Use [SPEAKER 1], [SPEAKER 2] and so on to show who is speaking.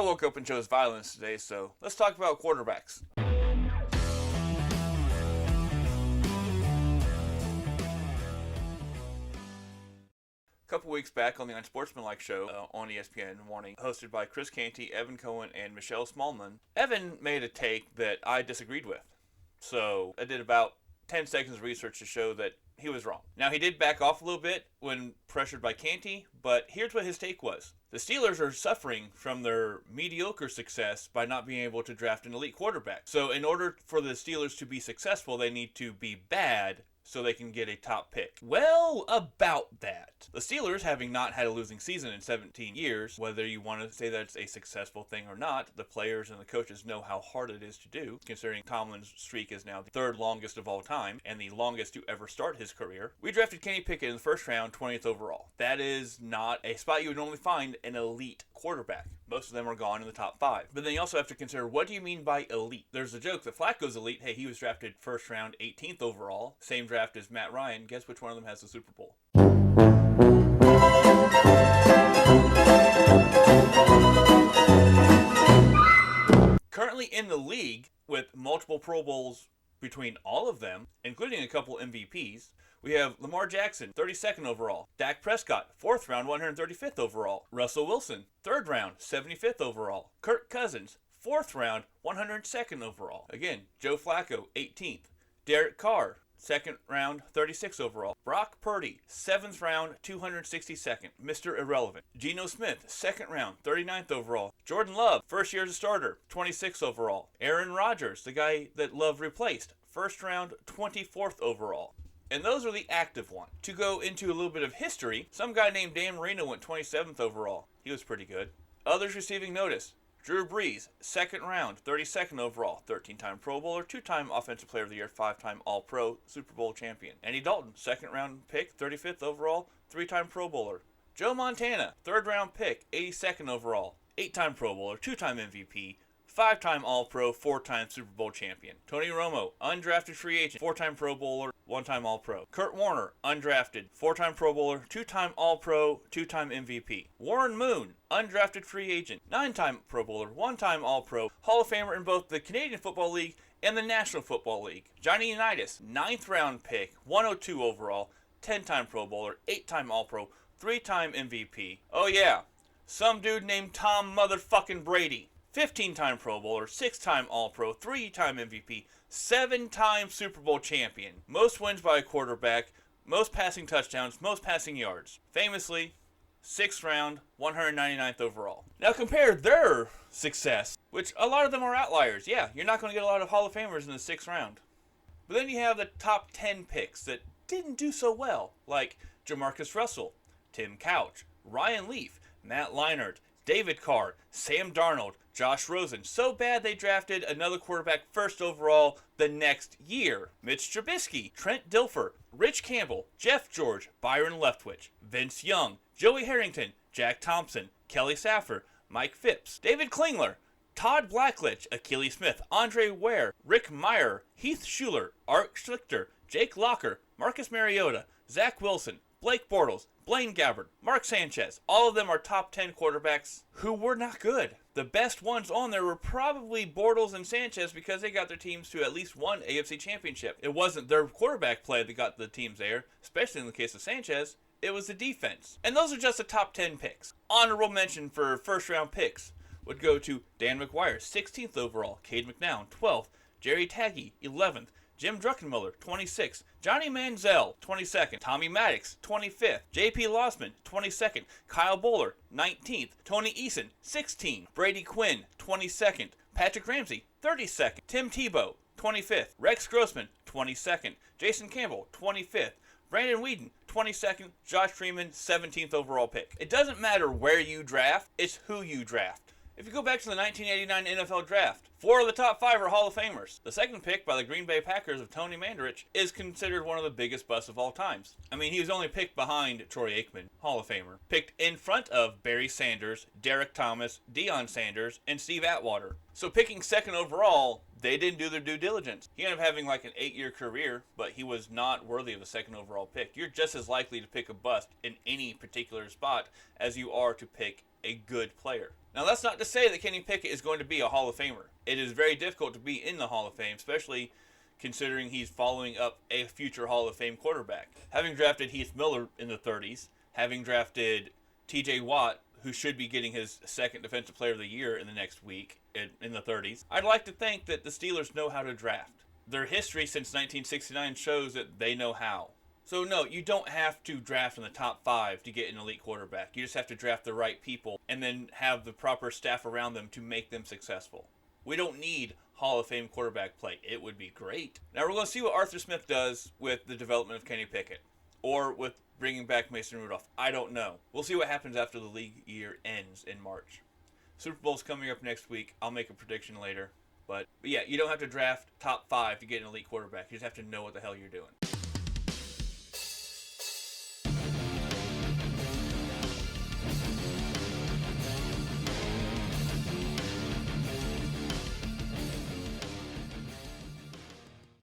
[SPEAKER 1] I woke up and chose violence today, so let's talk about quarterbacks. A couple weeks back on the Unsportsmanlike show on ESPN Morning, hosted by Chris Canty, Evan Cohen, and Michelle Smallman, Evan made a take that I disagreed with. So I did about 10 seconds of research to show that he was wrong. Now, he did back off a little bit when pressured by Canty, but here's what his take was. The Steelers are suffering from their mediocre success by not being able to draft an elite quarterback. So in order for the Steelers to be successful, they need to be bad so they can get a top pick. Well, about that. The Steelers, having not had a losing season in 17 years, whether you want to say that it's a successful thing or not, the players and the coaches know how hard it is to do, considering Tomlin's streak is now the third longest of all time and the longest to ever start his career. We drafted Kenny Pickett in the first round, 20th overall. That is not a spot you would normally find an elite quarterback. Most of them are gone in the top 5. But then you also have to consider, what do you mean by elite? There's a joke that Flacco's elite. Hey, he was drafted first round, 18th overall. Same draft as Matt Ryan. Guess which one of them has the Super Bowl? Currently in the league, with multiple Pro Bowls between all of them, including a couple MVPs, we have Lamar Jackson, 32nd overall. Dak Prescott, 4th round, 135th overall. Russell Wilson, 3rd round, 75th overall. Kirk Cousins, 4th round, 102nd overall. Again, Joe Flacco, 18th. Derek Carr, 2nd round, 36th overall. Brock Purdy, 7th round, 262nd. Mr. Irrelevant. Geno Smith, 2nd round, 39th overall. Jordan Love, first year as a starter, 26th overall. Aaron Rodgers, the guy that Love replaced, 1st round, 24th overall. And those are the active ones. To go into a little bit of history, some guy named Dan Marino went 27th overall. He was pretty good. Others receiving notice. Drew Brees, 2nd round, 32nd overall, 13-time Pro Bowler, 2-time Offensive Player of the Year, 5-time All-Pro, Super Bowl champion. Andy Dalton, 2nd round pick, 35th overall, 3-time Pro Bowler. Joe Montana, 3rd round pick, 82nd overall, 8-time Pro Bowler, 2-time MVP, 5-time All-Pro, 4-time Super Bowl champion. Tony Romo, undrafted free agent, 4-time Pro Bowler, 1-time All-Pro. Kurt Warner, undrafted, 4-time Pro Bowler, 2-time All-Pro, 2-time MVP. Warren Moon, undrafted free agent, 9-time Pro Bowler, 1-time All-Pro, Hall of Famer in both the Canadian Football League and the National Football League. Johnny Unitas, 9th round pick, 102 overall, 10-time Pro Bowler, 8-time All-Pro, 3-time MVP. Oh yeah, some dude named Tom motherfucking Brady. 15-time Pro Bowler, 6-time All-Pro, 3-time MVP, 7-time Super Bowl champion. Most wins by a quarterback, most passing touchdowns, most passing yards. Famously, 6th round, 199th overall. Now compare their success, which a lot of them are outliers. Yeah, you're not going to get a lot of Hall of Famers in the 6th round. But then you have the top 10 picks that didn't do so well, like Jamarcus Russell, Tim Couch, Ryan Leaf, Matt Leinart, David Carr, Sam Darnold, Josh Rosen. So bad they drafted another quarterback 1st overall the next year. Mitch Trubisky, Trent Dilfer, Rich Campbell, Jeff George, Byron Leftwich, Vince Young, Joey Harrington, Jack Thompson, Kelly Saffer, Mike Phipps, David Klingler, Todd Blackledge, Achilles Smith, Andre Ware, Rick Meyer, Heath Schuler, Art Schlichter, Jake Locker, Marcus Mariota, Zach Wilson, Blake Bortles, Blaine Gabbert, Mark Sanchez. All of them are top 10 quarterbacks who were not good. The best ones on there were probably Bortles and Sanchez because they got their teams to at least one AFC championship. It wasn't their quarterback play that got the teams there, especially in the case of Sanchez. It was the defense. And those are just the top 10 picks. Honorable mention for first round picks would go to Dan McGuire, 16th overall, Cade McNown, 12th, Jerry Taggy, 11th, Jim Druckenmiller, 26th. Johnny Manziel, 22nd. Tommy Maddox, 25th. J.P. Lossman, 22nd. Kyle Bowler, 19th. Tony Eason, 16th. Brady Quinn, 22nd. Patrick Ramsey, 32nd. Tim Tebow, 25th. Rex Grossman, 22nd. Jason Campbell, 25th. Brandon Weeden, 22nd. Josh Freeman, 17th overall pick. It doesn't matter where you draft, it's who you draft. If you go back to the 1989 NFL Draft, 4 of the top 5 are Hall of Famers. The second pick by the Green Bay Packers of Tony Mandarich is considered one of the biggest busts of all times. I mean, he was only picked behind Troy Aikman, Hall of Famer. Picked in front of Barry Sanders, Derek Thomas, Deion Sanders, and Steve Atwater. So picking second overall, they didn't do their due diligence. He ended up having like an 8-year career, but he was not worthy of the second overall pick. You're just as likely to pick a bust in any particular spot as you are to pick a good player. Now, that's not to say that Kenny Pickett is going to be a Hall of Famer. It is very difficult to be in the Hall of Fame, especially considering he's following up a future Hall of Fame quarterback. Having drafted Heath Miller in the 30s, having drafted TJ Watt, who should be getting his second Defensive Player of the Year in the next week in the 30s, I'd like to think that the Steelers know how to draft. Their history since 1969 shows that they know how. So no, you don't have to draft in the top 5 to get an elite quarterback. You just have to draft the right people and then have the proper staff around them to make them successful. We don't need Hall of Fame quarterback play. It would be great. Now we're going to see what Arthur Smith does with the development of Kenny Pickett. Or with bringing back Mason Rudolph. I don't know. We'll see what happens after the league year ends in March. Super Bowl's coming up next week. I'll make a prediction later. But yeah, you don't have to draft top 5 to get an elite quarterback. You just have to know what the hell you're doing.